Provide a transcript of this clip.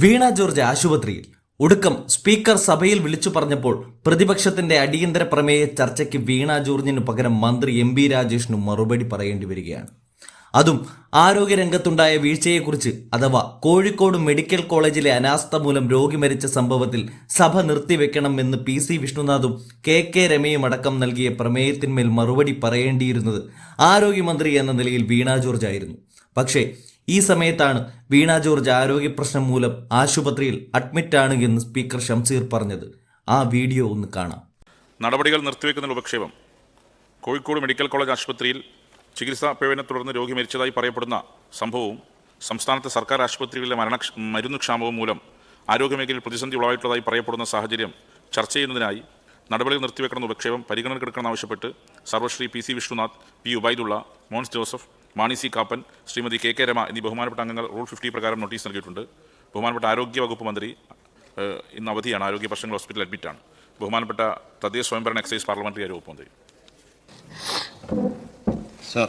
വീണ George ആശുപത്രിയിൽ. ഒടുക്കം speaker സഭയിൽ വിളിച്ചു പറഞ്ഞപ്പോൾ പ്രതിപക്ഷത്തിന്റെ അടിയന്തര പ്രമേയ ചർച്ചയ്ക്ക് വീണ ജോർജിനു പകരം മന്ത്രി എം.ബി. രാജേഷിനു മറുപടി പറയേണ്ടി വരികയാണ്. അതും ആരോഗ്യരംഗത്തുണ്ടായ വീഴ്ചയെക്കുറിച്ച്, അഥവാ കോഴിക്കോട് മെഡിക്കൽ കോളേജിലെ അനാസ്ഥ മൂലം രോഗി മരിച്ച സംഭവത്തിൽ സഭ നിർത്തിവെക്കണമെന്ന് പി.സി. വിഷ്ണുനാഥും കെ രമയും അടക്കം നൽകിയ പ്രമേയത്തിന്മേൽ മറുപടി പറയേണ്ടിയിരുന്നത് ആരോഗ്യമന്ത്രി എന്ന നിലയിൽ വീണ ജോർജ് ആയിരുന്നു. പക്ഷേ ഈ സമയത്താണ് വീണ ജോർജ് ആരോഗ്യ പ്രശ്നം മൂലം ആശുപത്രിയിൽ അഡ്മിറ്റാണ് എന്ന് സ്പീക്കർ ഷംസീർ പറഞ്ഞത്. ആ വീഡിയോ ഒന്ന് കാണാം. നടപടികൾ നിർത്തിവെക്കുന്ന ഉപക്ഷേപം. കോഴിക്കോട് മെഡിക്കൽ കോളേജ് ആശുപത്രിയിൽ ചികിത്സാ പിഴവിനെ തുടർന്ന് രോഗി മരിച്ചതായി പറയപ്പെടുന്ന സംഭവവും സംസ്ഥാനത്തെ സർക്കാർ ആശുപത്രികളിലെ മരുന്ന് ക്ഷാമവും മൂലം ആരോഗ്യമേഖലയിൽ പ്രതിസന്ധി ഉളവായിട്ടുള്ളതായി പറയപ്പെടുന്ന സാഹചര്യം ചർച്ച ചെയ്യുന്നതിനായി നടപടികൾ നിർത്തിവെക്കണമെന്ന ഉപക്ഷേപം പരിഗണനക്കെടുക്കണമെന്നാവശ്യപ്പെട്ട് Sarvashri P C. Vishnunath, P. Ubaidulla, Mons Joseph, Mani C Kappan, Shrimati K Rema എന്നീ ബഹുമാനപ്പെട്ട അംഗങ്ങൾ റൂൾ 50 പ്രകാരം നോട്ടീസ് നൽകിയിട്ടുണ്ട്. ബഹുമാനപ്പെട്ട ആരോഗ്യ വകുപ്പ് മന്ത്രി ഇന്ന് അവധിയാണ്, ആരോഗ്യ പ്രശ്നങ്ങൾ ഹോസ്പിറ്റലിൽ അഡ്മിറ്റാണ്. ബഹുമാനപ്പെട്ട തദ്ദേശ സ്വയംഭരണ എക്സൈസ് പാർലമെന്ററി വകുപ്പ് മന്ത്രി. Sir.